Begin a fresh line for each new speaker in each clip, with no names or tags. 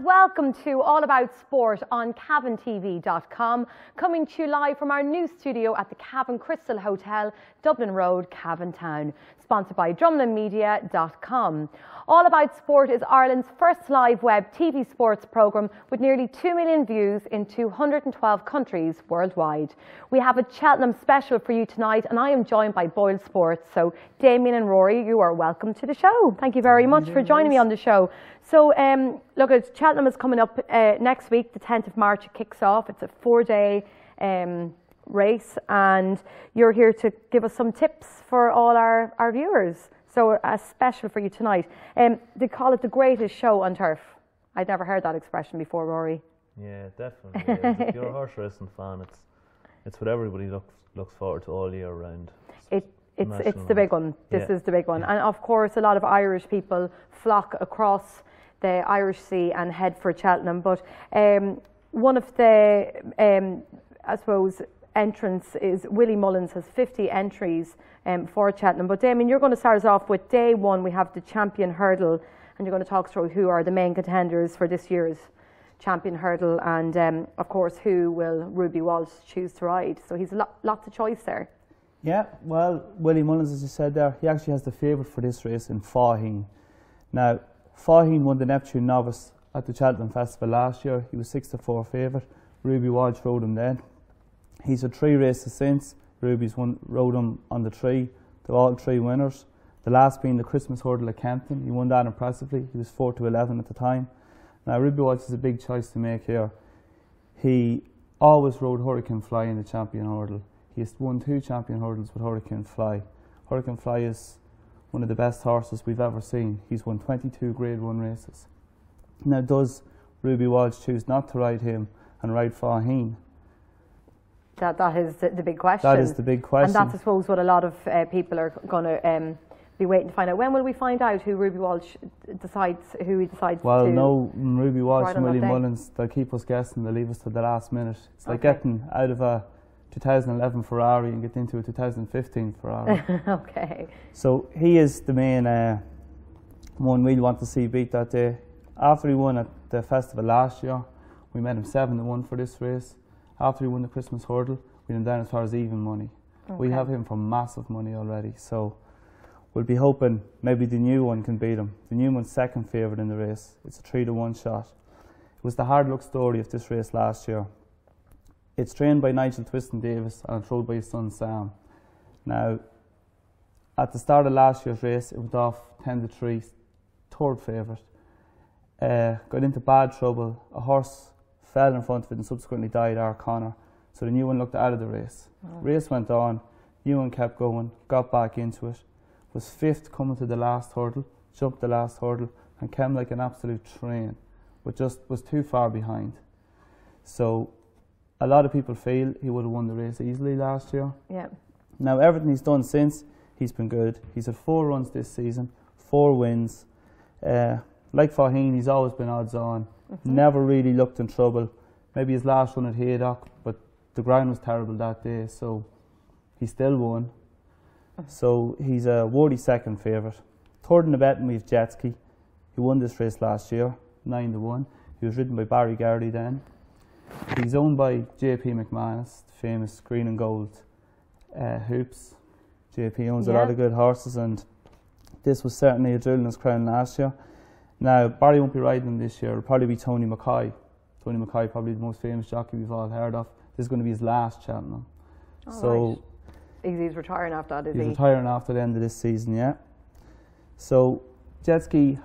Welcome to All About Sport on CavanTV.com, coming to you live from our new studio at the Cavan Crystal Hotel, Dublin Road, Cavan Town, sponsored by DrumlinMedia.com. All About Sport is Ireland's first live web TV sports programme with nearly 2 million views in 212 countries worldwide. We have a Cheltenham special for you tonight, and I am joined by Boylesports. So Damien and Rory, you are welcome to the show. Thank you very much for joining me on the show. So look, Cheltenham is coming up next week, the 10th of March. It kicks off. It's a 4-day race, and you're here to give us some tips for all our viewers. So a special for you tonight. They call it the greatest show on turf. I'd never heard that expression before, Rory.
Yeah, definitely. If you're a horse racing fan, it's what everybody looks forward to all year round.
It's the big one. This is the big one. And of course, a lot of Irish people flock across the Irish Sea and head for Cheltenham. But one of the, I suppose, entrants is Willie Mullins has 50 entries for Cheltenham. But Damien, you're going to start us off with day one. We have the champion hurdle, and you're going to talk through who are the main contenders for this year's champion hurdle, and of course who will Ruby Walsh choose to ride. So he's lots of choice there.
Yeah, well, Willie Mullins, as you said there, he actually has the favourite for this race in Faugheen. Now, Faugheen won the Neptune Novice at the Cheltenham Festival last year. He was 6-4 favourite. Ruby Walsh rode him then. He's had 3 races since. Ruby's rode him on the 3. They're all 3 winners. The last being the Christmas Hurdle at Kempton. He won that impressively. He was 4-11 at the time. Now, Ruby Walsh is a big choice to make here. He always rode Hurricane Fly in the champion hurdle. He has won 2 champion hurdles with Hurricane Fly. Hurricane Fly is one of the best horses we've ever seen. He's won 22 Grade 1 races. Now, does Ruby Walsh choose not to ride him and ride Faugheen?
That is the big question.
That is the big question.
And that's, I suppose, what a lot of people are going to be waiting to find out. When will we find out who Ruby Walsh decides,
well,
to
no, Ruby Walsh and Willie
day?
Mullins, they'll keep us guessing. They'll leave us to the last minute. It's like getting out of a 2011 Ferrari and get into a 2015 Ferrari.
Okay.
So he is the main one we'll want to see beat that day. After he won at the festival last year, we made him 7-1 for this race. After he won the Christmas Hurdle, we went down as far as even money. Okay. We have him for massive money already. So we'll be hoping maybe the new one can beat him. The new one's second favourite in the race. It's a 3-1 shot. It was the hard luck story of this race last year. It's trained by Nigel Twiston Davis and it's rode by his son Sam. Now, at the start of last year's race, it went off 10-3, third favourite. Got into bad trouble. A horse fell in front of it and subsequently died, Connor. So the new one looked out of the race. Race went on, new one kept going, got back into it. Was 5th coming to the last hurdle, jumped the last hurdle and came like an absolute train, but just was too far behind. So a lot of people feel he would have won the race easily last year.
Yeah.
Now everything he's done since, he's been good. He's had 4 runs this season, 4 wins. Like Faugheen, he's always been odds on. Never really looked in trouble. Maybe his last run at Haydock, but the ground was terrible that day, so he still won. So he's a worthy second favourite. Third in the betting, we have Jetski. He won this race last year, 9-1. He was ridden by Barry Gardy then. He's owned by JP McManus, the famous green and gold hoops. JP owns a lot of good horses, and this was certainly a jewel in his crown last year. Now, Barry won't be riding him this year. It'll probably be Tony Mackay. Tony Mackay, probably the most famous jockey we've all heard of. This is going to be his last Cheltenham.
Right. He's retiring after that, is he? He's
retiring after the end of this season, yeah. So, Jetski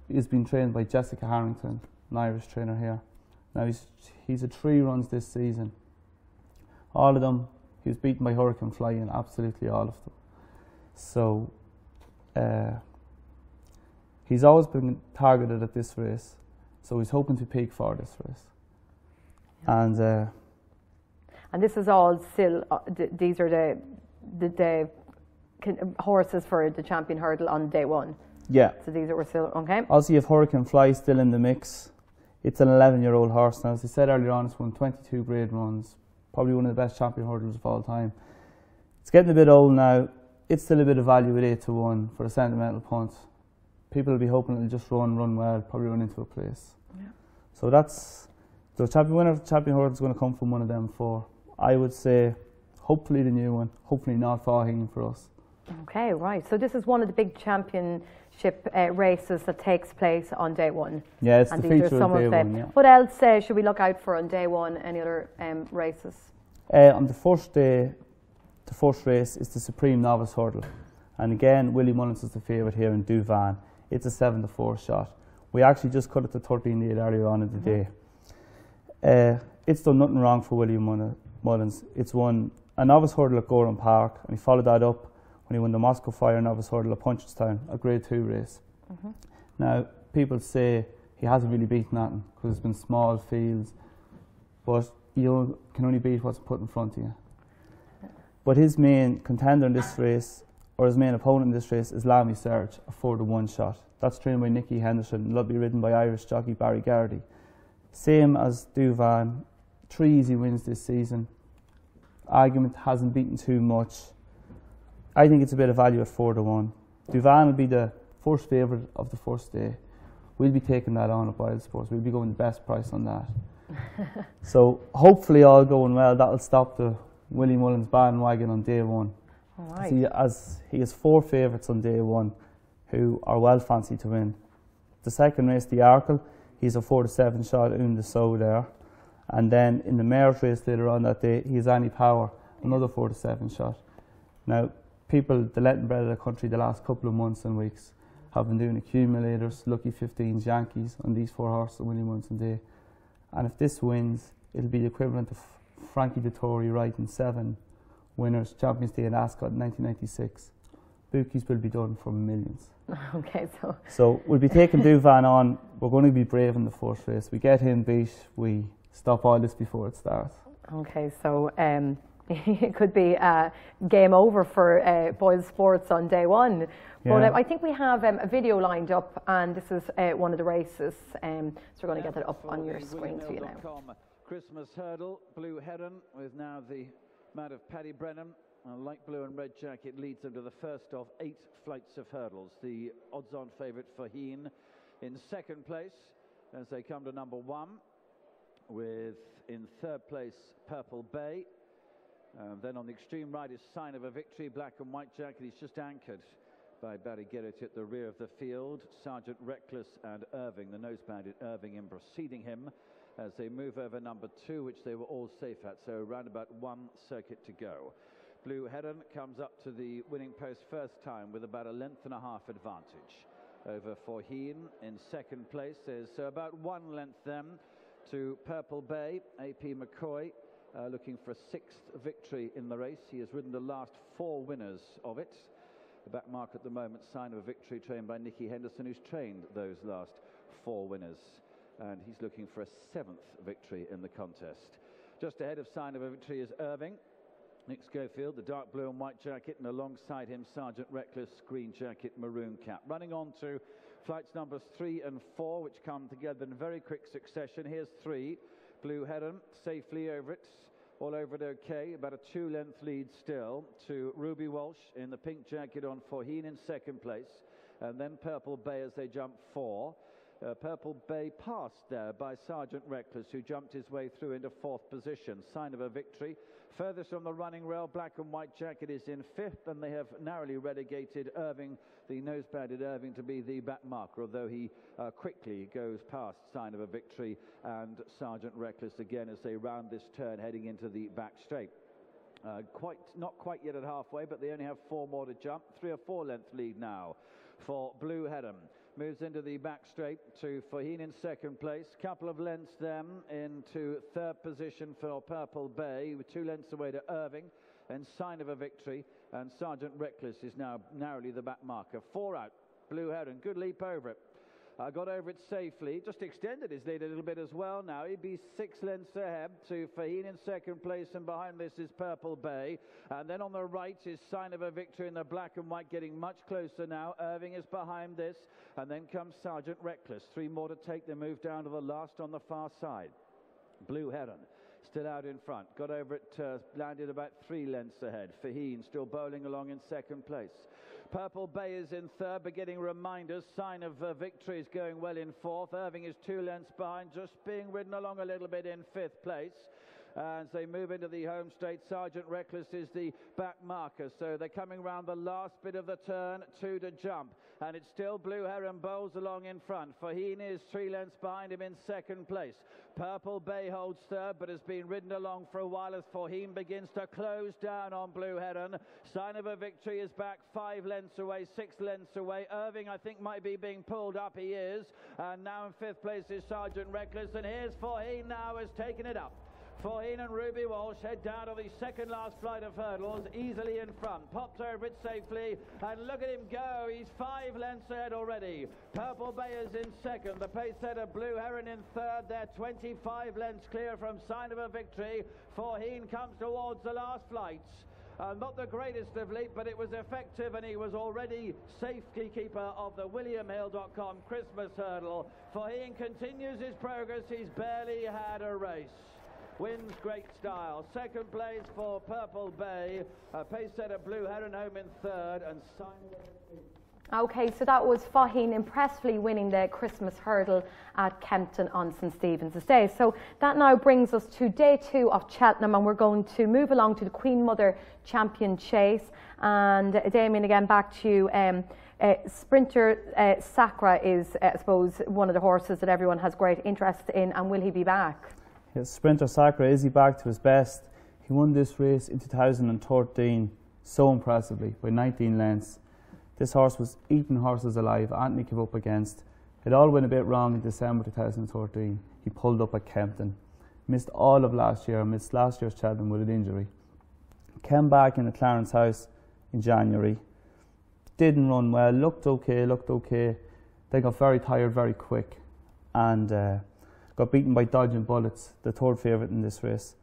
is being trained by Jessica Harrington, an Irish trainer here. Now, he's had 3 runs this season. All of them, he was beaten by Hurricane Fly in absolutely all of them. So, he's always been targeted at this race. So he's hoping to peak for this race. Yeah.
And this is all still, these are the horses for the champion hurdle on day one.
Yeah.
So these are still, okay.
Also, you have Hurricane Fly still in the mix. It's an 11-year-old horse now. As I said earlier on, it's won 22 grade runs. Probably one of the best champion hurdles of all time. It's getting a bit old now. It's still a bit of value at 8-1 for a sentimental punt. People will be hoping it'll just run well, probably run into a place. Yeah. So that's the winner of the champion hurdle is going to come from one of them four. I would say, hopefully the new one. Hopefully not Faheen for us. Okay,
right. So this is one of the big championship races that takes place on day one.
Yeah, it's the feature of day one. Yeah.
What else should we look out for on day one? Any other races?
On the first day, the first race is the Supreme Novice Hurdle. And again, Willie Mullins is the favourite here in Duvan. It's a 7-4 shot. We actually just cut it to 13-8 earlier on in the day. It's done nothing wrong for Willie Mullins. It's won a novice hurdle at Gorham Park, and he followed that up when he won the Moscow Fire novice hurdle at Punchestown, a grade 2 race. Now, people say he hasn't really beaten nothing because it's been small fields, but you can only beat what's put in front of you. But his main contender in this race, or his main opponent in this race, is Lamy Surge, a 4-1 shot. That's trained by Nicky Henderson and will be ridden by Irish jockey Barry Gardy. Same as Duvan, 3 easy wins this season. Argument hasn't beaten too much. I think it's a bit of value at 4-1. Duvan will be the first favourite of the first day. We'll be taking that on at Boylesports. We'll be going the best price on that. So hopefully all going well, that'll stop the Willie Mullins bandwagon on day one.
Right.
As he has 4 favourites on day one who are well fancied to win. The second race, the Arkle, he's a 4-7 shot in the sow there. And then in the mare's race later on that day, he has Annie Power, another 4-7 shot. Now, people, the letting bread of the country the last couple of months and weeks have been doing accumulators, lucky 15s, Yankees on these 4 horses on Willie Mullins day. And if this wins, it'll be the equivalent of Frankie Dettori writing 7 winners, Champions Day in Ascot in 1996. Bookies will be done for millions.
Okay,
so we'll be taking Duvan on. We're going to be brave in the first race. We get him beat, we stop all this before it starts.
Okay, so it could be game over for Boylesports on day one.
Yeah.
But I think we have a video lined up, and this is one of the races. So we're going to get it up on your screen for you now.
Christmas hurdle, Blue Heron, with now the man of Paddy Brennan. A light blue and red jacket leads them to the first of 8 flights of hurdles. The odds-on favourite Faheen in second place as they come to number 1, with in third place Purple Bay. Then on the extreme right is Sign of a Victory, black and white jacket. He's just anchored by Barry Garrett at the rear of the field. Sergeant Reckless and Irving, the nose bandit Irving, in preceding him as they move over number 2, which they were all safe at. So around about 1 circuit to go. Blue Heron comes up to the winning post first time with about 1.5 lengths advantage over Faheen in second place. There's about 1 length then to Purple Bay. AP McCoy looking for a 6th victory in the race. He has ridden the last 4 winners of it. The back mark at the moment, Sign of a Victory, trained by Nicky Henderson, who's trained those last 4 winners. And he's looking for a 7th victory in the contest. Just ahead of Sign of a Victory is Irving. Nick Schofield, the dark blue and white jacket, and alongside him Sergeant Reckless, green jacket, maroon cap. Running on to flights numbers 3 and 4, which come together in very quick succession. Here's 3, Blue Heron, safely over it, all over it okay. About a 2-length lead still to Ruby Walsh in the pink jacket on Faheen in second place. And then Purple Bay as they jump 4. Purple Bay passed there by Sergeant Reckless, who jumped his way through into 4th position. Sign of a Victory. Furthest on the running rail, black and white jacket, is in 5th, and they have narrowly relegated Irving, the nose-banded Irving, to be the back marker, although he quickly goes past Sign of a Victory and Sergeant Reckless again as they round this turn heading into the back straight. Not quite yet at halfway, but they only have 4 more to jump. 3 or 4 length lead now for Blue Heron. Moves into the back straight to Faheen in second place. Couple of lengths then into 3rd position for Purple Bay, with 2 lengths away to Irving and Sign of a Victory. And Sergeant Reckless is now narrowly the back marker. 4 out, Blue Heron, good leap over it. Got over it safely, just extended his lead a little bit as well now. He'd be 6 lengths ahead to Faheen in second place, and behind this is Purple Bay. And then on the right is Sign of a Victory in the black and white, getting much closer now. Irving is behind this, and then comes Sergeant Reckless. 3 more to take. They move down to the last on the far side. Blue Heron still out in front. Got over it, landed about 3 lengths ahead. Faheen still bowling along in second place. Purple Bay is in third, but getting reminders. Sign of Victory is going well in fourth. Irving is 2 lengths behind, just being ridden along a little bit in fifth place. As they move into the home straight, Sergeant Reckless is the back marker. So they're coming round the last bit of the turn, 2 to jump. And it's still Blue Heron bowls along in front. Faheen is 3 lengths behind him in second place. Purple Bay holds third, but has been ridden along for a while as Faheen begins to close down on Blue Heron. Sign of a Victory is back 5 lengths away, 6 lengths away. Irving, I think, might be being pulled up. He is. And now in fifth place is Sergeant Reckless. And here's Faheen now, has taken it up. Faheen and Ruby Walsh head down to the second last flight of hurdles, easily in front. Popped over it safely, and look at him go. He's 5 lengths ahead already. Purple Bay is in second. The pace setter Blue Heron in third. They're 25 lengths clear from Sign of a Victory. Faheen comes towards the last flights. Not the greatest of leap, but it was effective, and he was already safety keeper of the WilliamHill.com Christmas hurdle. Faheen continues his progress. He's barely had a race. Wins great style. Second place for Purple Bay. Pace setter Blue Heron home in third, and Sign of a Victory.
Okay, so that was Faheen impressively winning the Christmas hurdle at Kempton on St Stephen's Day. So that now brings us to day 2 of Cheltenham, and we're going to move along to the Queen Mother Champion Chase. And Damien, again back to you. Sprinter Sacra is, I suppose, one of the horses that everyone has great interest in, and will he be back?
Yes, Sprinter Sacra, is he back to his best? He won this race in 2013 so impressively by 19 lengths. This horse was eating horses alive. Anthony came up against. It all went a bit wrong in December 2013. He pulled up at Kempton. Missed all of last year, missed last year's Cheltenham with an injury. Came back in the Clarence House in January. Didn't run well, looked okay. They got very tired very quick, and got beaten by Dodging Bullets, the 3rd favourite in this race.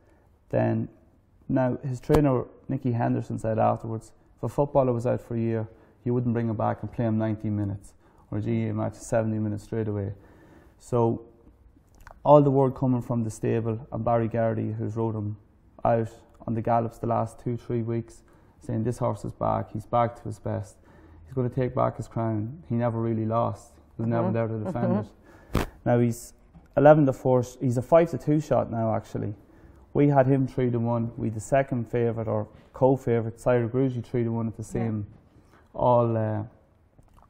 Then, now his trainer Nicky Henderson said afterwards, if a footballer was out for a year, you wouldn't bring him back and play him 90 minutes, or a GAA match 70 minutes straight away. So all the word coming from the stable and Barry Gardy, who's rode him out on the gallops the last 2-3 weeks, saying this horse is back, he's back to his best, he's going to take back his crown. He never really lost, he was never there to defend it. Now he's 11 to 4, he's a 5 to 2 shot now actually. We had him 3 to 1, we the second favourite or co-favourite, Sire Grugy 3 to 1 at the same all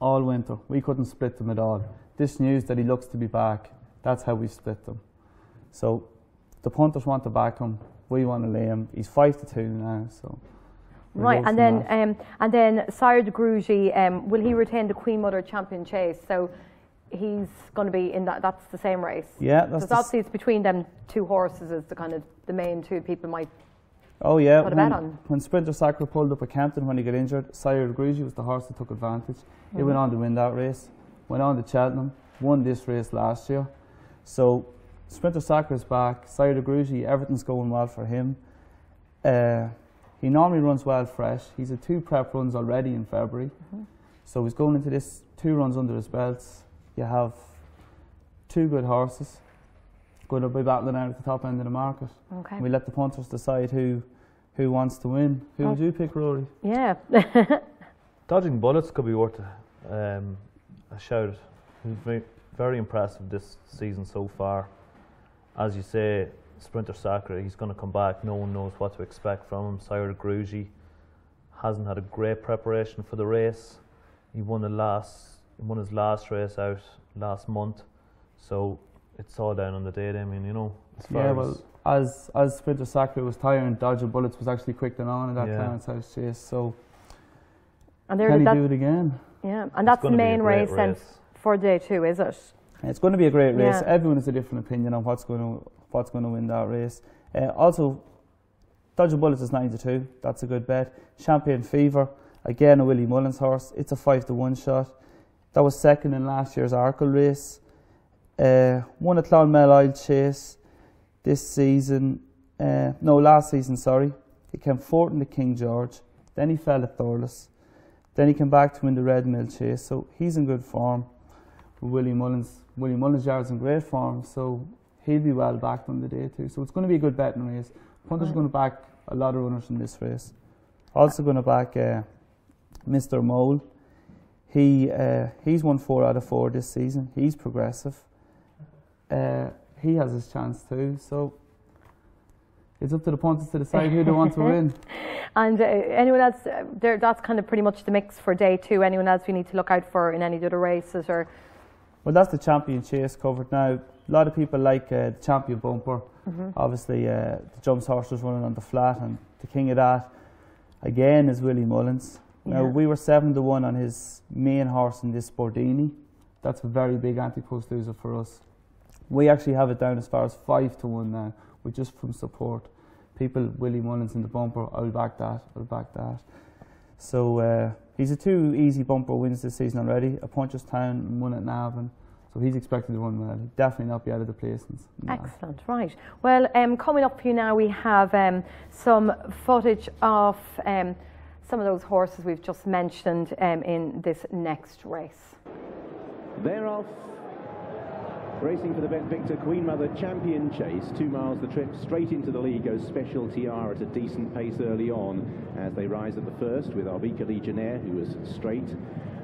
winter. We couldn't split them at all. This news that he looks to be back, that's how we split them. So the punters want to back him, we want to lay him. He's 5 to 2 now, so.
Right, and then Sire de Grugy, will he retain the Queen Mother Champion Chase? So he's going to be in that's the same race.
Yeah, that's
because obviously it's between them 2 horses is the kind of the main 2 people might.
Oh yeah,
put a bet on.
When Sprinter Sacra pulled up at Kempton when he got injured, Sire de Grugy was the horse that took advantage. He went on to win that race, went on to Cheltenham, won this race last year. So Sprinter Sacra is back. Sire de Grugy, everything's going well for him. He normally runs well fresh. He's had 2 prep runs already in February. So he's going into this 2 runs under his belts. You have 2 good horses going to be battling out at the top end of the market. Okay. We let the punters decide who wants to win. Who would you pick, Rory?
Yeah.
Dodging Bullets could be worth a shout. He's very impressive this season so far. As you say, Sprinter Sacra, he's going to come back. No one knows what to expect from him. Sire Grugy hasn't had a great preparation for the race. He won his last race out last month. So it's all down on the day, I mean, you know. As
Sprinter Sacra was tiring, Dodging Bullets was actually quick and on in that Clarence House chase. So can he do it again?
Yeah, and that's the main race for day 2, is it?
It's going to be a great race. Everyone has a different opinion on what's going to win that race. Also, Dodging Bullets is 9 to 2. That's a good bet. Champagne Fever, again a Willie Mullins horse. It's a 5 to 1 shot. That was second in last year's Arkle race. Won a Clonmel Oil Chase this season. No, last season, sorry. He came fourth in the King George. Then he fell at Thurles. Then he came back to win the Red Mill Chase. So he's in good form. Willie Mullins Yard's in great form. So he'll be well backed on the day too. So it's going to be a good betting race. Punters are going to back a lot of runners in this race. Also going to back Mr. Mole. He's won 4 out of 4 this season. He's progressive. He has his chance too. So it's up to the punters to decide who they want to win.
And anyone else, that's kind of pretty much the mix for day 2. Anyone else you need to look out for in any other races? Or?
Well, that's the Champion Chase covered now. A lot of people like the Champion Bumper. Obviously, the Jumps horse was running on the flat, and the king of that, again, is Willie Mullins. Now, we were 7-1 on his main horse in this Bordini. That's a very big anti-post loser for us. We actually have it down as far as 5-1 now, with just from support. People, Willie Mullins in the bumper, I'll back that. So he's a 2 easy bumper wins this season already. A Punchestown and 1 at Navan. So he's expected to run well. He'll definitely not be out of the placings.
Excellent, right. Well, coming up for you now, we have some footage of some of those horses we've just mentioned in this next race.
They're off. Racing for the Bet Victor Queen Mother Champion Chase. 2 miles the trip, straight into the lead goes Special Tiara at a decent pace early on as they rise at the first with Arvika Legionnaire, who was straight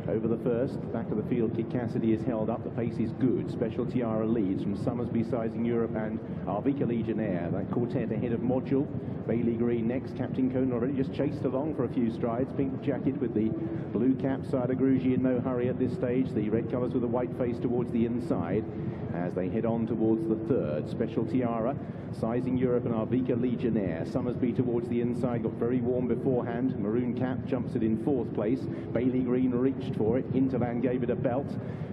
over the first. Back of the field, Kid Cassidy is held up. The pace is good. Special Tiara leads from Summersby Sizing Europe and Arvika Legionnaire. That quartet ahead of Module. Bailey Green next. Captain Conan already just chased along for a few strides. Pink jacket with the blue cap. Cider Grugy in no hurry at this stage. The red colours with a white face towards the inside as they head on towards the third. Special Tiara, Sizing Europe and Arvika Legionnaire. Summersby towards the inside, got very warm beforehand. Maroon cap jumps it in 4th place. Bailey Green reached for it. Hinterland gave it a belt.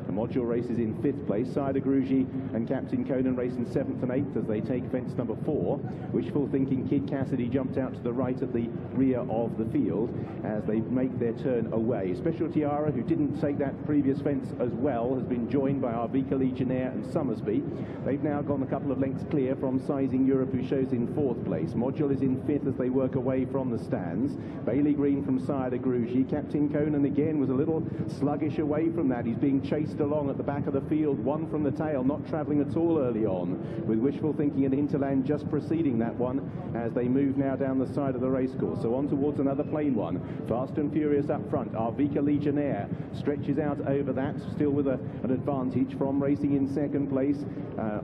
The Module races in 5th place. Cider Grugy and Captain Conan race in 7th and 8th as they take fence number 4. Wishful Thinking Kid Cassidy jumped out to the right at the rear of the field as they make their turn away. Special Tiara, who didn't take that previous fence as well, has been joined by Arvika Legionnaire and Summersby. They've now gone a couple of lengths clear from Sizing Europe, who shows in 4th place. Module is in 5th as they work away from the stands. Bailey Green from Cider Grugy. Captain Conan again was a little sluggish away from that. He's being chased along at the back of the field, 1 from the tail, not travelling at all early on, with Wishful Thinking and Hinterland just preceding that one as they move now down the side of the racecourse. So on towards another plain one. Fast and Furious up front. Arvika Legionnaire stretches out over that, still with an advantage from racing in 2nd place.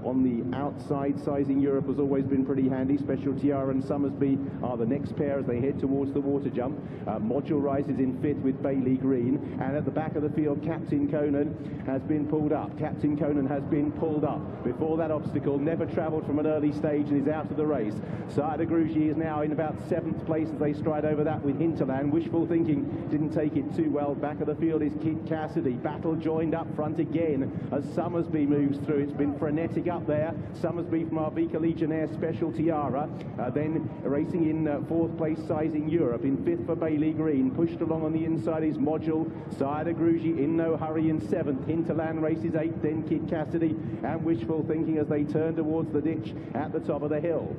On the outside, Sizing Europe has always been pretty handy. Special Tiara and Summersby are the next pair as they head towards the water jump. Module rises in 5th with Bailey Green, and at the back of the field, Captain Conan has been pulled up. Captain Conan has been pulled up before that obstacle, never travelled from an early stage and is out of the race. Cider Grugy is now in about 7th place as they stride over that with Hinterland. Wishful Thinking didn't take it too well. Back of the field is Kid Cassidy. Battle joined up front again as Summersby moves through. It's been frenetic up there. Summersby from Arvika Legionnaire, Special Tiara. Then racing in 4th place, Sizing Europe. In 5th for Bailey Green. Pushed along on the inside is Module. Cider Grugy in no hurry in 7th. Hinterland races 8th, then Kid Cassidy and Wishful Thinking as they turn towards the ditch at the top of the hill.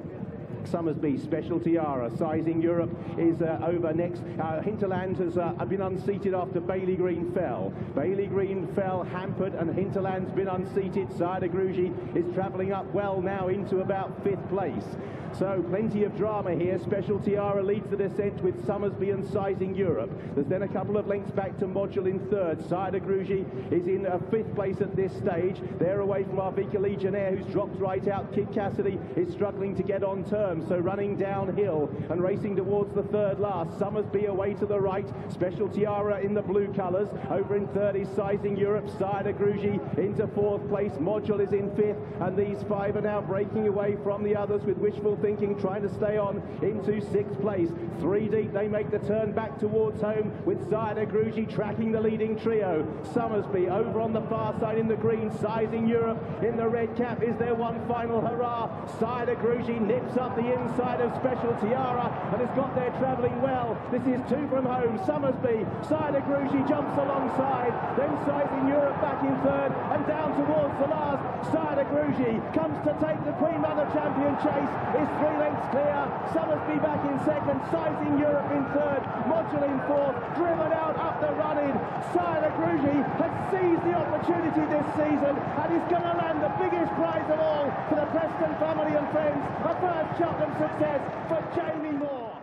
Summersby, Special Tiara, Sizing Europe is over next. Hinterland has been unseated after Bailey Green fell. Bailey Green fell hampered and Hinterland's been unseated. Cider Grugy is travelling up well now into about 5th place. So plenty of drama here. Special Tiara leads the descent with Summersby and Sizing Europe. There's then a couple of lengths back to Module in 3rd. Cider Grugy is in 5th place at this stage. They're away from Arvika Legionnaire, who's dropped right out. Kid Cassidy is struggling to get on terms, so running downhill and racing towards the 3rd last. Summersby away to the right. Special Tiara in the blue colours. Over in 3rd is Sizing Europe. Cider Grugy into 4th place. Module is in 5th, and these 5 are now breaking away from the others with Wishful Thinking trying to stay on into 6th place. 3 deep, they make the turn back towards home with Cider Grugy tracking the leading trio. Summersby over on the far side in the green. Sizing Europe in the red cap. Is there one final hurrah? Cider Grugy nips up the inside of Special Tiara and has got there travelling well. This is two from home. Summersby, Cider Grugy jumps alongside, then Sizing Europe back in third and down towards the last. Cider Grugy comes to take the Queen Mother Champion chase, is 3 lengths clear. Summersby back in second, Sizing Europe in third, Module in fourth, driven out up the run-in. Cider Grugy has seized the opportunity this season and is going to land the biggest prize of all for the Preston family and friends. A first Cheltenham success for Jamie Moore.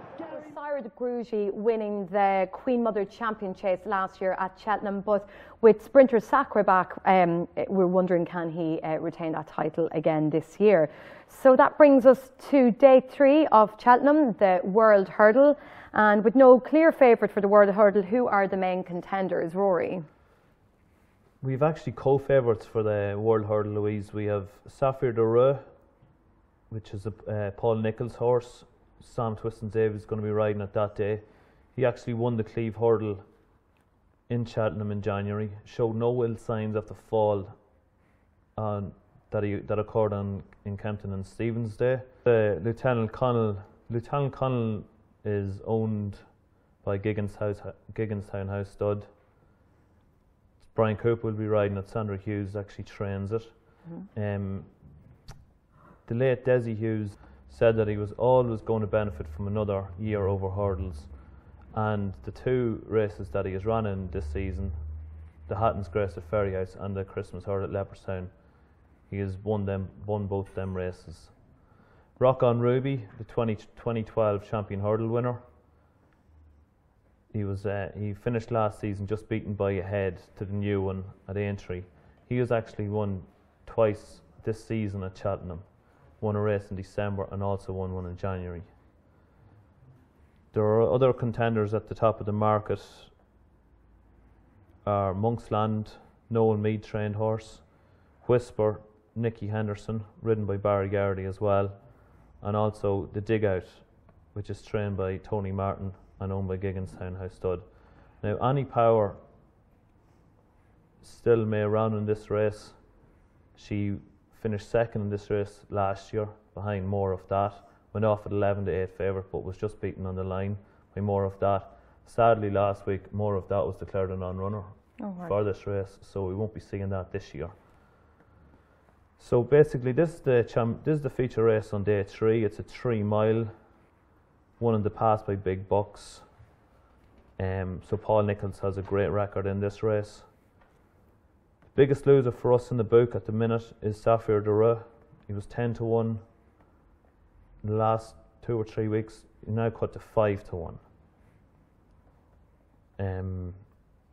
Cider Grugy winning the Queen Mother Champion Chase last year at Cheltenham, but with Sprinter Sacre back, we're wondering can he retain that title again this year. So that brings us to day 3 of Cheltenham, the World Hurdle, and with no clear favourite for the World Hurdle, who are the main contenders, Rory?
We've actually co-favourites for the World Hurdle, Louise. We have Sapphire de Reux, which is a Paul Nicholls horse. Sam Twiston-Davey is going to be riding it that day. He actually won the Cleve Hurdle in Cheltenham in January. Showed no ill signs of the fall that occurred in Kempton and Stevens Day. Lieutenant Connell is owned by Gigginstown House Stud. Brian Cooper will be riding it. Sandra Hughes actually trains it. The late Desi Hughes said that he was always going to benefit from another year over hurdles, and the 2 races that he has run in this season, the Hatton's Grace at Ferryhouse and the Christmas Hurdle at Leopardstown, he has won both them races. Rock on Ruby, the 2012 champion hurdle winner, he finished last season just beaten by a head to the new one at Aintree. He has actually won twice this season at Cheltenham. Won a race in December and also won one in January. There are other contenders at the top of the market. Are Monksland, Noel Mead trained horse, Whisper, Nicky Henderson, ridden by Barry Gardy as well, and also the Dig Out, which is trained by Tony Martin and owned by Gigginstown House Stud. Now Annie Power still may run in this race. She finished second in this race last year behind More of That. Went off at 11-8 favourite, but was just beaten on the line by More of That. Sadly, last week More of That was declared a non-runner for this race, so we won't be seeing that this year. So basically, this is the feature race on day 3. It's a 3 mile, won in the past by big bucks. So Paul Nicholls has a great record in this race. Biggest loser for us in the book at the minute is Sapphire de Reux. He was 10-1 in the last 2 or 3 weeks. He now cut to 5-1.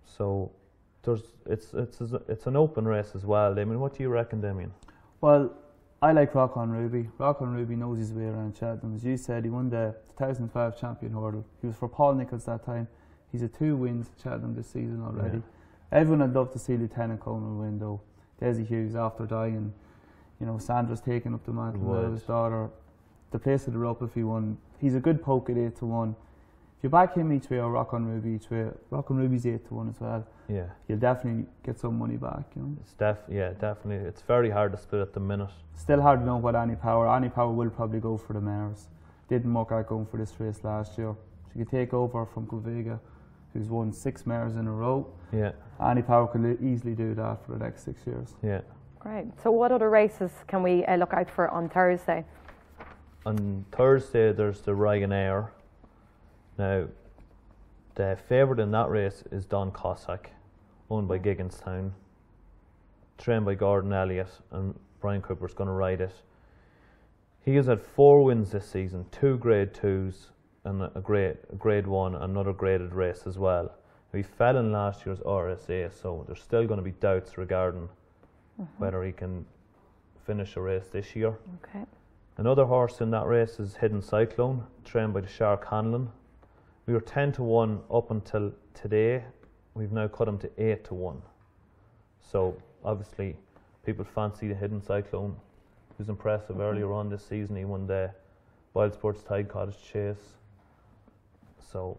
So it's an open race as well. Damien, what do you reckon, Damien?
Well, I like Rock on Ruby. Rock on Ruby knows his way around Cheltenham. As you said, he won the 2012 champion hurdle. He was for Paul Nicholls that time. He's had 2 wins at Cheltenham this season already. Yeah. Everyone would love to see Lieutenant Coleman win, though. Desi Hughes, after dying, Sandra's taking up the mantle of his daughter. The place of the rope if he won. He's a good poke at 8-1. If you back him each way or Rock on Ruby each way, Rock on Ruby's 8-1 as well. Yeah, you'll definitely get some money back.
It's definitely. It's very hard to split at the minute.
Still hard to know what Annie Power will probably go for the mares. Didn't work out going for this race last year. She could take over from Covega, who's won 6 mares in a row. Yeah, Annie Power could easily do that for the next 6 years.
Yeah.
Great. So what other races can we look out for on Thursday?
On Thursday there's the Ryanair. Now, the favourite in that race is Don Cossack, owned by Gigginstown, trained by Gordon Elliott, and Brian Cooper's going to ride it. He has had 4 wins this season, 2 Grade 2s and a grade 1, another graded race as well. He fell in last year's RSA, so there's still going to be doubts regarding whether he can finish a race this year. Okay. Another horse in that race is Hidden Cyclone, trained by the Shark Hanlon. We were 10-1 up until today. We've now cut him to 8-1. So obviously people fancy the Hidden Cyclone. He was impressive earlier on this season. He won the Boylesports Tide Cottage Chase. So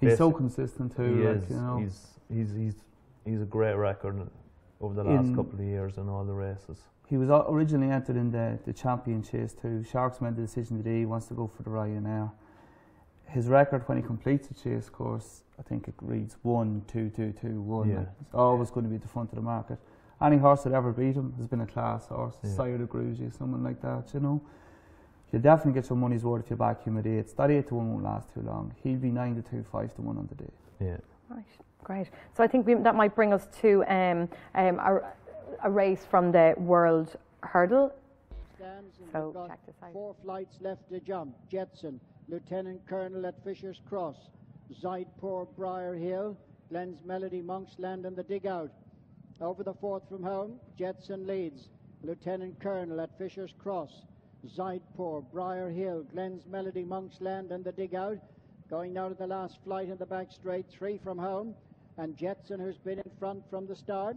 he's so consistent too.
He is. He's a great record over the last couple of years in all the races.
He was originally entered in the champion chase too. Sharks made the decision today he wants to go for the Ryanair. His record when he completes the chase course, I think it reads 1, 2, 2, 2, 1.
Yeah.
It's always going to be at the front of the market. Any horse that ever beat him has been a class horse, Sire de Grugy, someone like that, you know. You'll definitely get your money's worth if you back him at 8. That 8 to 1 won't last too long. He'll be 9 to 2, 5 to 1 on the day.
Yeah.
Right, great. So I think that might bring us to a race from the World Hurdle. So check this out.
4 flights left to jump. Jetson, Lieutenant Colonel at Fisher's Cross, Zaidpur, Briar Hill, Glenn's Melody, Monksland and the Dig Out. Over the 4th from home, Jetson leads. Lieutenant Colonel at Fisher's Cross, Zaidpur, Briar Hill, Glenn's Melody, Monksland and the Dig Out. Going now to the last flight in the back straight, 3 from home. And Jetson, who's been in front from the start,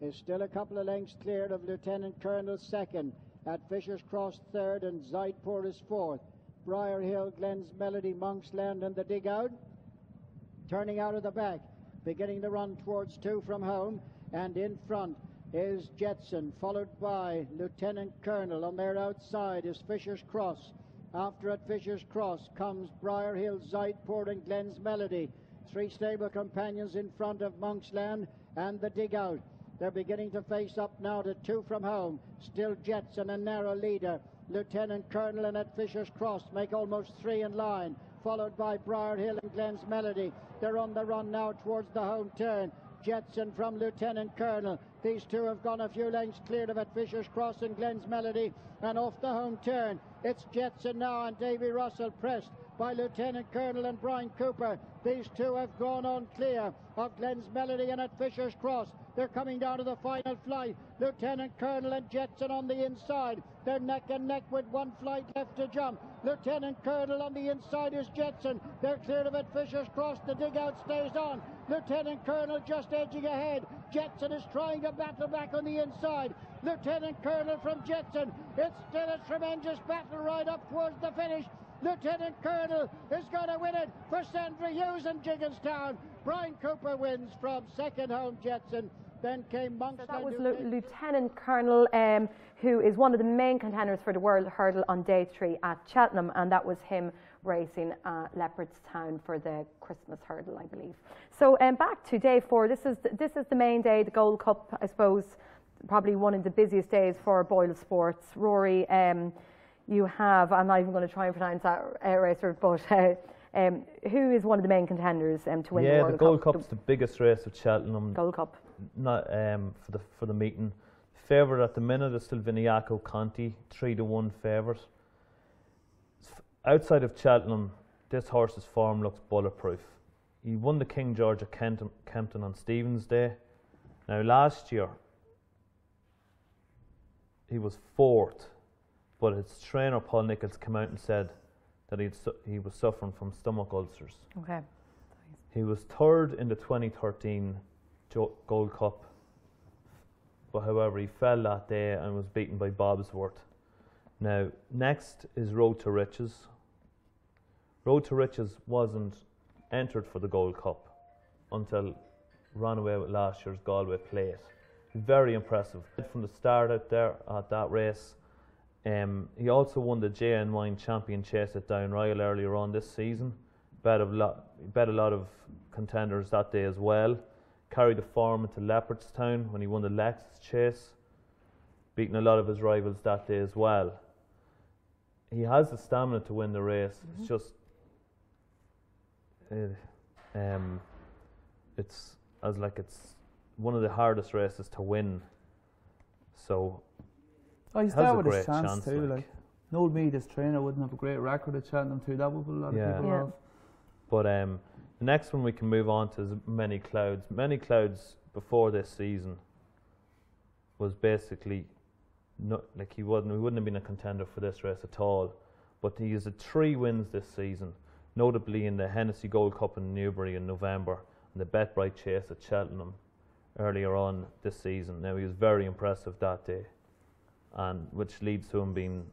is still a couple of lengths clear of Lieutenant Colonel second. At Fisher's Cross third and Zaidpur is 4th. Briar Hill, Glenn's Melody, Monksland and the Dig Out. Turning out of the back, beginning the run towards 2 from home. And in front is Jetson, followed by Lieutenant Colonel. On their outside is Fisher's Cross. After at Fisher's Cross comes Briar Hill, Zaidpur and Glenn's Melody. 3 stable companions in front of Monksland and the Dig Out. They're beginning to face up now to 2 from home. Still Jetson, a narrow leader. Lieutenant Colonel and at Fisher's Cross make almost 3 in line, followed by Briar Hill and Glenn's Melody. They're on the run now towards the home turn. Jetson from Lieutenant Colonel. These 2 have gone a few lengths cleared of at Fisher's Cross and Glenn's Melody. And off the home turn, it's Jetson now and Davy Russell pressed by Lieutenant Colonel and Brian Cooper. These 2 have gone on clear of Glenn's Melody and at Fisher's Cross. They're coming down to the final flight. Lieutenant Colonel and Jetson on the inside. They're neck and neck with 1 flight left to jump. Lieutenant Colonel on the inside is Jetson. They're cleared of at Fisher's Cross. The Dig Out stays on. Lieutenant Colonel just edging ahead. Jetson is trying to battle back on the inside. Lieutenant Colonel from Jetson. It's still a tremendous battle right up towards the finish. Lieutenant Colonel is going to win it for Sandra Hughes and Gigginstown. Brian Cooper wins from second home Jetson. Then came Monksland.
So that was Lieutenant Colonel, who is one of the main contenders for the World Hurdle on day 3 at Cheltenham, and that was him racing at Leopardstown for the Christmas Hurdle, I believe. So back to day 4. This is the main day, the Gold Cup, I suppose, probably one of the busiest days for Boylesports. Rory, you have, I'm not even going to try and pronounce that racer, but who is one of the main contenders to win the World Cup?
Yeah, the Gold Cup's the biggest race at Cheltenham.
Gold Cup.
Not for the meeting. Favourite at the minute is still Viniaco Conti, 3 to 1 favourite. Outside of Cheltenham, this horse's form looks bulletproof. He won the King George at Kempton on Stephen's Day. Now last year he was 4th, but his trainer Paul Nichols came out and said that he was suffering from stomach ulcers.
Okay.
He was 3rd in the 2013 Gold Cup, but however he fell that day and was beaten by Bobsworth. Now next is Road to Riches. Road to Riches wasn't entered for the Gold Cup until ran away with last year's Galway Plate. Very impressive from the start out there at that race. He also won the JN Champion Chase at Down Royal earlier on this season. Bet a lot of contenders that day as well. Carried the form into Leopardstown when he won the Lexus Chase, beating a lot of his rivals that day as well. He has the stamina to win the race. It's just it's one of the hardest races to win. So
he's there with his chance too. Like Noel Mead, his trainer, wouldn't have a great record at Cheltenham too. That would put a lot of people off.
But the next one we can move on to is Many Clouds. Many Clouds before this season was basically he wouldn't have been a contender for this race at all. But he has 3 wins this season, notably in the Hennessy Gold Cup in Newbury in November and the Betbright Chase at Cheltenham earlier on this season. Now he was very impressive that day, and which leads to him being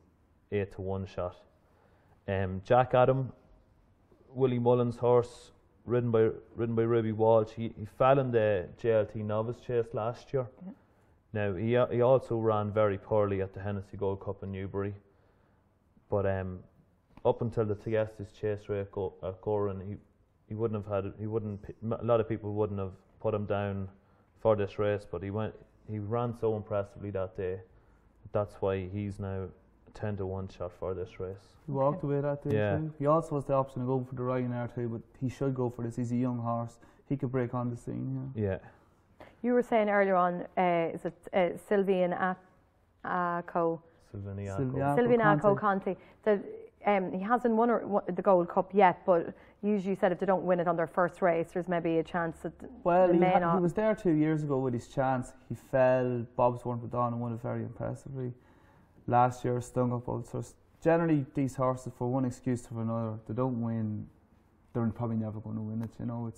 8 to 1 shot. Jack Adam, Willie Mullins' horse, ridden by Ruby Walsh. He fell in the JLT Novice Chase last year, Now, he also ran very poorly at the Hennessy Gold Cup in Newbury. But up until the Tiestes Chase race at Goran, he wouldn't have a lot of people wouldn't have put him down for this race, but he ran so impressively that day. That's why he's now a 10-to-1 shot for this race.
He walked away that day
Yeah.
too. He also has the option of going for the Ryanair too, but he should go for this. He's a young horse. He could break on the scene.
Yeah.
You were saying earlier on, is it Sylvian Acco? Sylvian Acco Conti. That he hasn't won the Gold Cup yet, but usually said if they don't win it on their first race, there's maybe a chance that
Well,
they may not.
he was there 2 years ago with his chance. He fell, Bob's weren't put on and won it very impressively. Last year, stung up ulcers. Generally, these horses, for one excuse or another, they don't win, they're probably never going to win it. You know,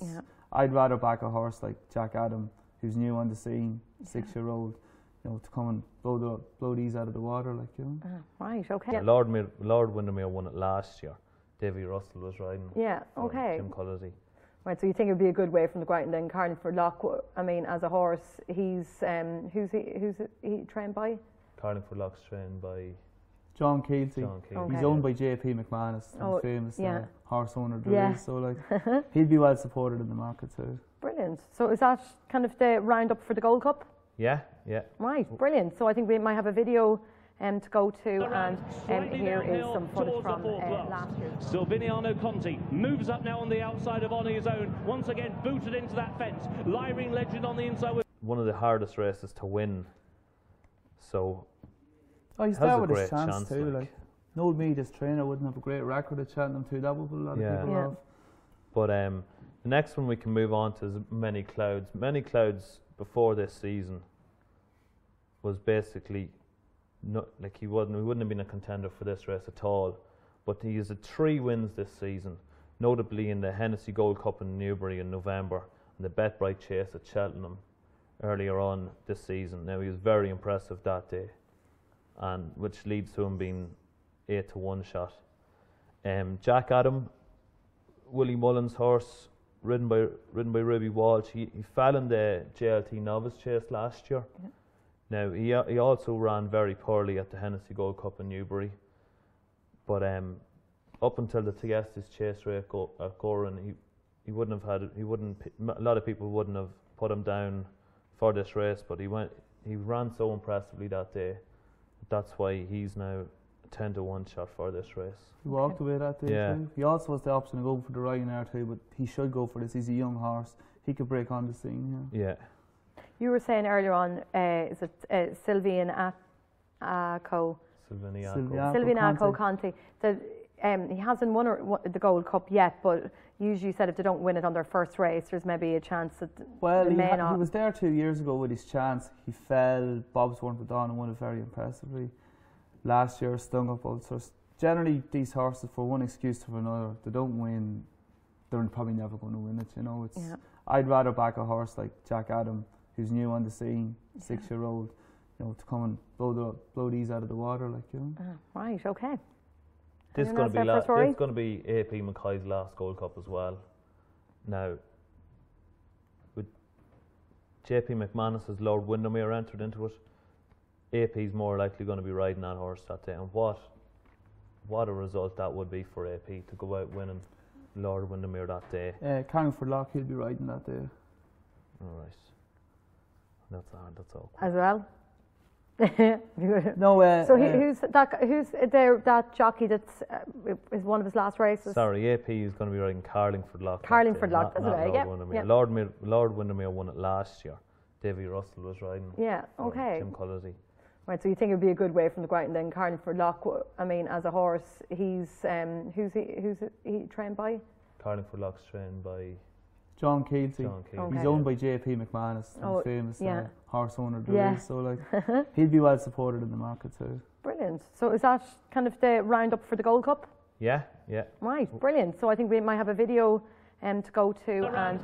I'd rather back a horse like Jack Adam, who's new on the scene, 6-year-old, you know, to come and blow these out of the water, like, you know.
Right, okay.
Yeah, Lord Windermere won it last year. Davy Russell was riding.
Yeah, okay.
Tim Cullity.
Right, so you think it would be a good way from the ground then Carlingford Lock. I mean, as a horse, who's he trained by?
Carlingford Lock's trained by
John Keelty.
Okay.
He's owned by J.P. McManus, the famous horse owner there is. So, like, he'll be well supported in the market too.
Brilliant. So is that kind of the roundup for the Gold Cup?
Yeah.
Right, brilliant. So I think we might have a video to go to, and here is some footage from last year.
Silviniano Conti moves up now on the outside of On His Own, once again booted into that fence. Lyring Legend on the inside.
One of the hardest races to win. So
he's there with his chance too. Like, no Media's trainer wouldn't have a great record at Cheltenham too. That would a lot of people have.
But the next one we can move on to is Many Clouds. Many Clouds before this season was basically not like he wouldn't have been a contender for this race at all. But he has had 3 wins this season, notably in the Hennessy Gold Cup in Newbury in November and the Bet-Bright Chase at Cheltenham earlier on this season. Now, he was very impressive that day, and which leads to him being 8-to-1 shot. Jack Adam, Willie Mullins' horse, ridden by Ruby Walsh. He fell in the JLT Novice Chase last year. Yeah. Now, he also ran very poorly at the Hennessy Gold Cup in Newbury. But up until the Tiestes Chase race at Goran, he wouldn't have a lot of people wouldn't have put him down for this race, but he ran so impressively that day. That's why he's now a 10-to-1 shot for this race.
He walked away that day too. He also has the option of going for the Ryanair too, but he should go for this. He's a young horse. He could break on the scene.
Yeah. You were saying earlier on, is it Sylvian Acco? Sylvian Acco Conti. That he hasn't won the Gold Cup yet, but usually said if they don't win it on their first race, there's maybe a chance that they may not.
He was there 2 years ago with his chance. He fell, Bob's weren't put on and won it very impressively. Last year, stung up ulcers. Generally, these horses, for one excuse or another, they don't win, they're probably never going to win it. You know, I'd rather back a horse like Jack Adam, who's new on the scene, 6-year-old, you know, to come and blow these out of the water, like, you know.
Right, okay.
This is going to be AP Mackay's last Gold Cup as well. Now, with JP McManus as Lord Windermere entered into it, AP's more likely going to be riding that horse that day. And what a result that would be for AP to go out winning Lord Windermere that day.
Carlingford Lock, he'll be riding that day.
All right. That's all.
As well?
No.
So who's that jockey that's is one of his last races?
Sorry, AP is going to be riding Carlingford Lock.
Carlingford Lock, that's right.
Yeah. Lord Windermere won it last year. Davy Russell was riding.
Yeah. Okay.
Tim Cullity.
Right, so you think it would be a good way from the ground then Carlingford Lock. I mean, as a horse, who's he trained by?
Carlingford Lock's trained by
John Keelty.
Okay.
He's owned by J.P. McManus, the famous horse owner there is. So, like, he'll be well supported in the market too.
Brilliant. So is that kind of the roundup for the Gold Cup?
Yeah.
Right, brilliant. So I think we might have a video to go to, and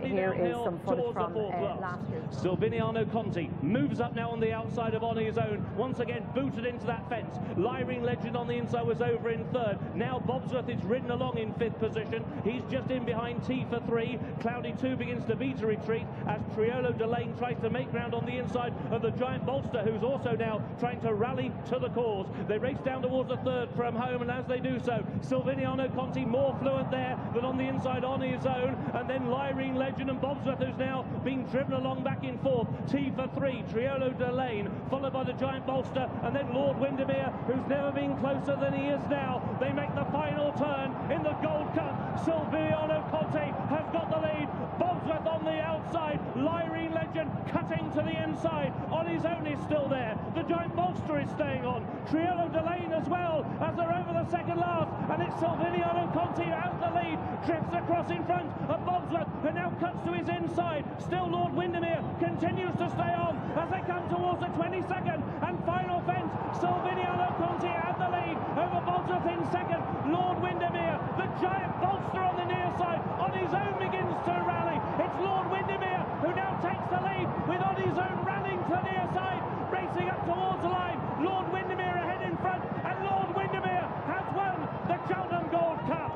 here is some footage from last year.
Silviniano Conti moves up now on the outside of On His Own, once again booted into that fence. Lyring Legend on the inside was over in third. Now Bobsworth is ridden along in fifth position. He's just in behind T for 3. Cloudy 2 begins to beat a retreat as Triolo Delane tries to make ground on the inside of the Giant Bolster, who's also now trying to rally to the cause. They race down towards the third from home, and as they do so, Silviniano Conti more fluent there than on the inside On His Own, and then Lyring Legend and Bobsworth, who's now being driven along back in fourth. T for 3, Triolo Delane, followed by the Giant Bolster, and then Lord Windermere, who's never been closer than he is now. They make the final turn in the Gold Cup. Silviniano Conti has got the lead. Bobsworth on the outside. Lyring Legend cutting to the inside. On His Own is still there. The Giant Bolster is staying on. Triolo Delane as well, as they're over the second last, and it's Silviniano Conti out the lead. Drifts across in front of Bobsworth, and now cuts to his inside. Still Lord Windermere continues to stay on as they come towards the 22nd and final fence. Silviniano Conti at the lead over Bobsworth in second. Lord Windermere, the Giant Bolster on the near side. On His Own begins to rally. It's Lord Windermere who now takes the lead with On His Own rallying to the near side, racing up towards the line. Lord Windermere ahead in front, and Lord Windermere has won the Cheltenham Gold Cup.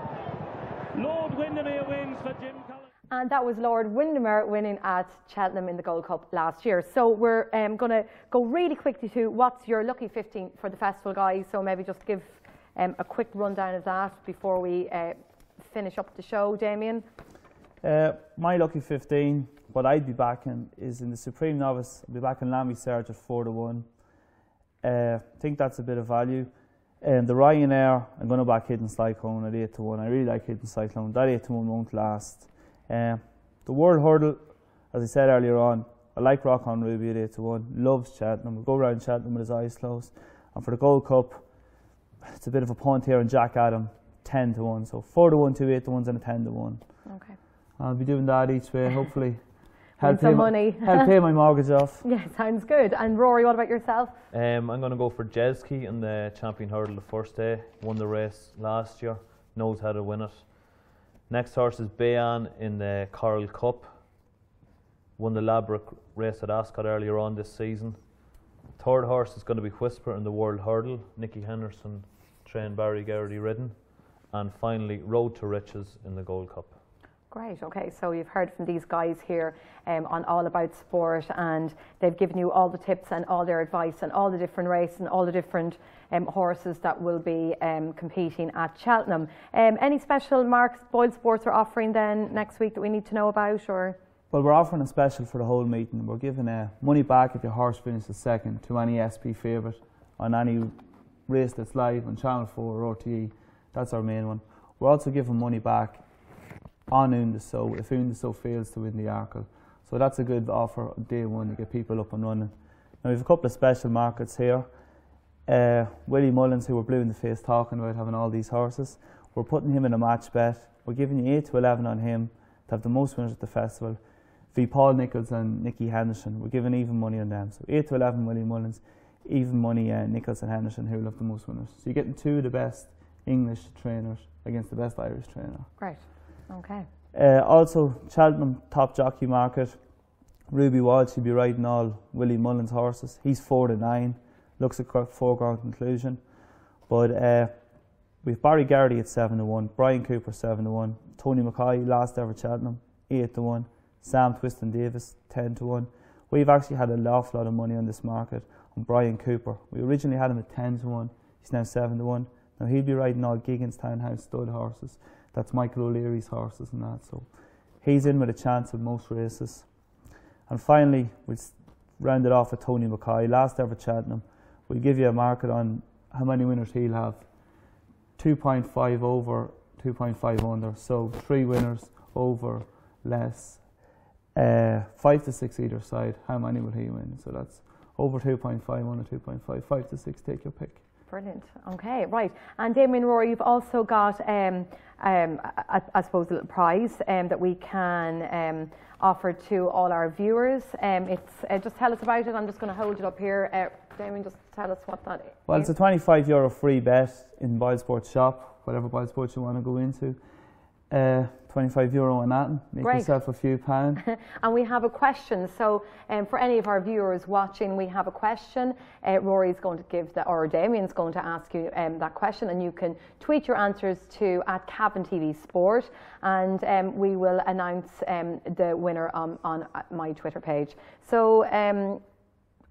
Lord Windermere wins for Jim Cullen.
And that was Lord Windermere winning at Cheltenham in the Gold Cup last year. So we're going to go really quickly to what's your lucky 15 for the festival, guys. So maybe just give a quick rundown of that before we finish up the show. Damien?
My lucky 15, what I'd be backing is in the Supreme Novice. I'll be backing Lammy Serge at 4-1. I think that's a bit of value. The Ryanair, I'm going to back Hidden Cyclone at 8-1. I really like Hidden Cyclone. That 8-1 won't last. The World Hurdle, as I said earlier on, I like Rock on Ruby at 8-1. Loves Cheltenham. We'll go around Cheltenham with his eyes closed. And for the Gold Cup, it's a bit of a punt here, and Jack Adam 10-1. So 4-1, 2 8-1s, and a 10-1.
Okay.
I'll be doing that each way, hopefully.
Help pay
my mortgage off.
Yeah, sounds good. And Rory, what about yourself?
I'm going to go for Jeski in the Champion Hurdle the first day. Won the race last year, knows how to win it. Next horse is Bayan in the Coral Cup. Won the Labrick race at Ascot earlier on this season. Third horse is going to be Whisper in the World Hurdle. Nicky Henderson, trained Barry Geraghty ridden. And finally, Road to Riches in the Gold Cup.
Great, okay, so you've heard from these guys here on All About Sport, and they've given you all the tips and all their advice and all the different races and all the different horses that will be competing at Cheltenham. Any special marks Boylesports are offering then next week that we need to know about? Or?
Well, we're offering a special for the whole meeting. We're giving money back if your horse finishes second to any SP favourite on any race that's live on Channel 4 or RTE. That's our main one. We're also giving money back on Undeso if Undeso fails to win the Arkle. So that's a good offer on day one to get people up and running. Now we have a couple of special markets here. Willie Mullins, who we're blue in the face talking about having all these horses, we're putting him in a match bet. We're giving you 8-11 on him to have the most winners at the festival. V. Paul Nicholls and Nicky Henderson, we're giving even money on them. So 8-11 Willie Mullins, even money Nicholls and Henderson, who will have the most winners. So you're getting two of the best English trainers against the best Irish trainer.
Great. Okay.
Also, Cheltenham top jockey market. Ruby Walsh should be riding all Willie Mullins horses. He's 4-9. Looks a foregone conclusion. But we've Barry Geraghty at 7-1. Brian Cooper 7-1. Tony Mackay, last ever Cheltenham, 8-1. Sam Twiston Davis 10-1. We've actually had an awful lot of money on this market on Brian Cooper. We originally had him at 10-1. He's now 7-1. Now he'll be riding all Giggins Townhouse stud horses. That's Michael O'Leary's horses and that. So he's in with a chance of most races. And finally, we'll round it off with Tony Mackay, last ever Cheltenham. We'll give you a market on how many winners he'll have. 2.5 over, 2.5 under. So 3 winners, over, less. 5 to 6 either side. How many will he win? So that's over 2.5, under 2.5, 5 to 6. Take your pick.
Brilliant. Okay, right. And Damien, Rory, you've also got, I suppose, a little prize that we can offer to all our viewers. It's just tell us about it. I'm just going to hold it up here. Damien, just tell us what that is.
Well, it's a €25 free bet in Boylesports shop, whatever Boylesports you want to go into. €25 on that, make
Great.
yourself a few pounds.
And we have a question. So for any of our viewers watching, we have a question. Rory's going to give that, or Damien's going to ask you that question, and you can tweet your answers to @CavanTVSport, and we will announce the winner on my Twitter page. So,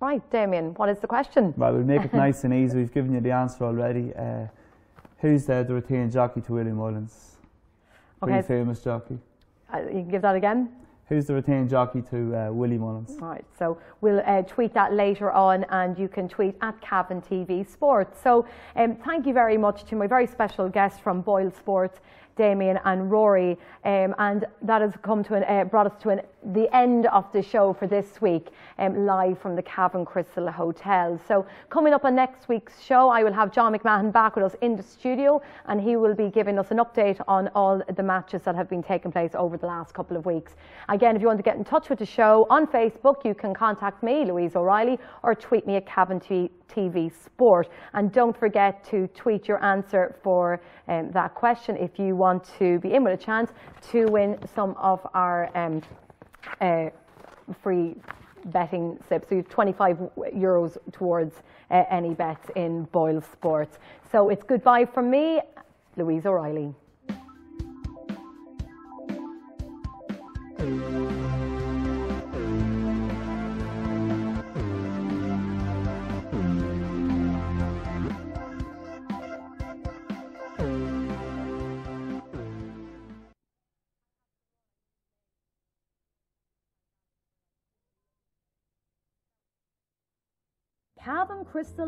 right, Damien, what is the question?
Well, we'll make it nice and easy. We've given you the answer already. Who's the retained jockey to Willie Mullins?
Okay.
Pretty famous jockey.
You can give that again?
Who's the retained jockey to Willie Mullins?
All right, so we'll tweet that later on, and you can tweet @CavanTVSport. So thank you very much to my very special guests from Boylesports, Damien and Rory, and that has come to brought us to the end of the show for this week, live from the Cavan Crystal Hotel. So coming up on next week's show, I will have John McMahon back with us in the studio, and he will be giving us an update on all the matches that have been taking place over the last couple of weeks. Again, if you want to get in touch with the show on Facebook, you can contact me, Louise O'Reilly, or tweet me at CavanTV Sport. And don't forget to tweet your answer for that question if you want to be in with a chance to win some of our free betting slips. So you have €25 towards any bets in Boylesports. So it's goodbye from me, Louise O'Reilly. Cavan Crystal